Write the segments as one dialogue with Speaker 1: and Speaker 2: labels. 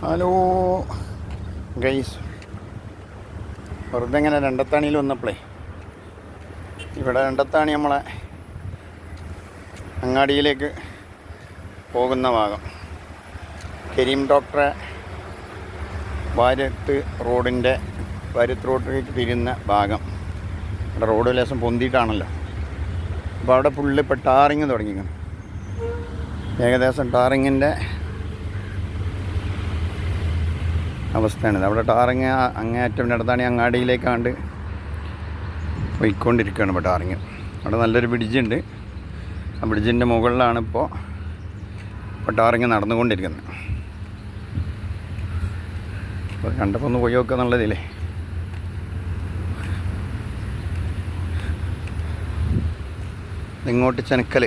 Speaker 1: Hello guys, വെറുതെ ഇങ്ങനെ രണ്ടത്താണിയിൽ വന്നപ്പോഴേ ഇവിടെ രണ്ടത്താണി നമ്മളെ അങ്ങാടിയിലേക്ക് പോകുന്ന ഭാഗം കരീം ഡോക്ടറെ വാര്യത്ത് റോഡിലേക്ക് തിരിയുന്ന ഭാഗം. ഇവിടെ റോഡ് ലേശം പൊന്തിയിട്ടാണല്ലോ. അപ്പോൾ അവിടെ ഫുള്ള് ഇപ്പോൾ ടാറിങ് തുടങ്ങിക്കണം. ഏകദേശം ടാറിങ്ങിൻ്റെ അവസ്ഥയാണിത്. അവിടെ ടാറിങ് അങ്ങേയറ്റം നടത്താണി അങ്ങാടിയിലേക്കാണ്ട് പോയിക്കൊണ്ടിരിക്കുകയാണ് ഇപ്പോൾ ടാറിങ്. അവിടെ നല്ലൊരു ബ്രിഡ്ജുണ്ട്. ആ ബ്രിഡ്ജിൻ്റെ മുകളിലാണ് ഇപ്പോൾ ടാറിങ് നടന്നുകൊണ്ടിരിക്കുന്നത്. അപ്പോൾ കണ്ടപ്പോൾ ഒന്ന് പോയി നോക്കുക എന്നുള്ളതില്ലേ. ഇങ്ങോട്ട് ചെനക്കൽ,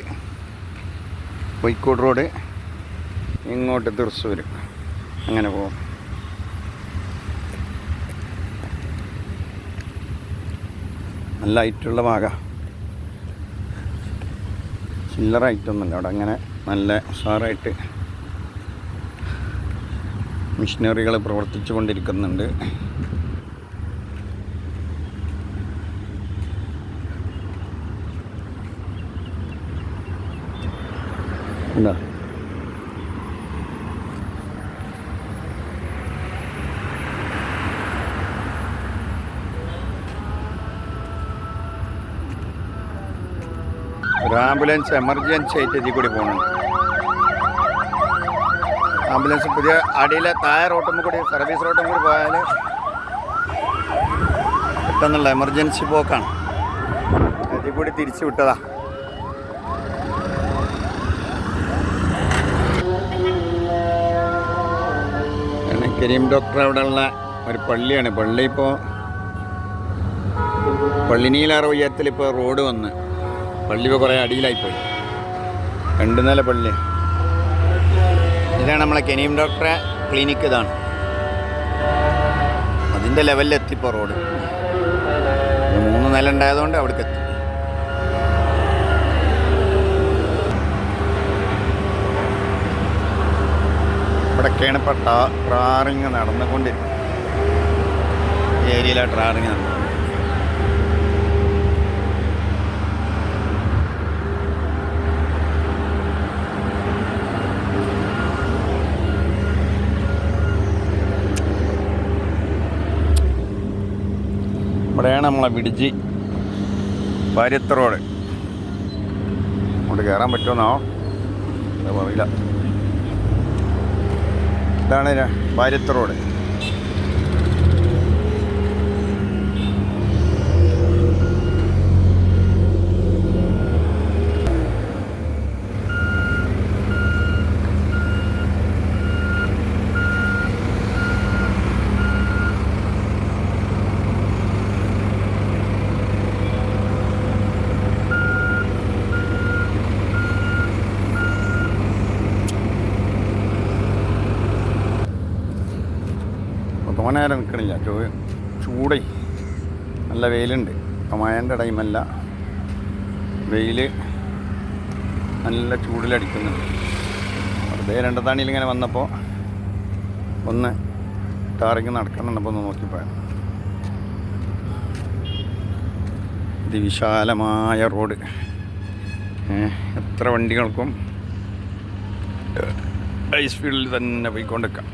Speaker 1: കോഴിക്കോട് റോഡ്, ഇങ്ങോട്ട് തൃശ്ശൂർ, അങ്ങനെ പോകും. നല്ല ഹൈറ്റുള്ള ഭാഗം, ചില്ലറ ഹൈറ്റൊന്നുമില്ല അവിടെ. അങ്ങനെ നല്ല ഉഷാറായിട്ട് മെഷീനറികൾ പ്രവർത്തിച്ചു കൊണ്ടിരിക്കുന്നുണ്ട്. എന്താ ഒരു ആംബുലൻസ് എമർജൻസി ആയിട്ട് ഇതിൽ കൂടി പോകുന്നുണ്ട്. ആംബുലൻസ് പുതിയ അടിയിലെ താഴെ റോട്ടുമ്പോൾ കൂടി, സർവീസ് റോട്ടും കൂടി പോയാൽ പെട്ടെന്നുള്ള എമർജൻസി പോക്കാണ്. ഇതിൽ കൂടി തിരിച്ചു വിട്ടതാ. കരീം ഡോക്ടർ അവിടെയുള്ള ഒരു പള്ളിയാണ്. പള്ളി ഇപ്പോൾ പള്ളിനീലാറ് ഉയരത്തിൽ ഇപ്പോൾ റോഡ് വന്ന് പള്ളി ഇപ്പോൾ കുറേ അടിയിലായിപ്പോയി. 2 നില പള്ളി. ഇതാണ് നമ്മളെ കരീം ഡോക്ടറെ ക്ലിനിക്ക്. ഇതാണ് അതിൻ്റെ ലെവലിലെത്തിപ്പോൾ റോഡ്. 3 നില ഉണ്ടായതുകൊണ്ട് അവിടേക്ക് എത്തി. ഇവിടെയൊക്കെയാണ് ഇപ്പോൾ ടാറിങ് നടന്നുകൊണ്ടിരിക്കുന്നത്. ഈ ഏരിയയിലാണ് ടാറിങ് നടന്നത്. ഇവിടെയാണ് നമ്മളെ ബ്രിഡ്ജ്, വാര്യത്ത് റോഡ്. അങ്ങോട്ട് കയറാൻ പറ്റുമെന്നോ എന്താ പറയില്ല. ഇതാണ് വാര്യത്ത് റോഡ്. തോനേരം നിൽക്കണില്ല, ചൂടേ, നല്ല വെയിലുണ്ട്. ഇപ്പം മഴൻ്റെ ടൈമല്ല, വെയിൽ നല്ല ചൂടിലടിക്കുന്നുണ്ട്. വെറുതെ രണ്ടത്താണിയിൽ ഇങ്ങനെ വന്നപ്പോൾ ഒന്ന് ടാറിങ് നടക്കുന്നുണ്ടപ്പോൾ ഒന്ന് നോക്കിപ്പോയ അതിവിശാലമായ റോഡ്. എത്ര വണ്ടികൾക്കും ഹൈ സ്പീഡിൽ തന്നെ പോയിക്കൊണ്ടിരിക്കാം.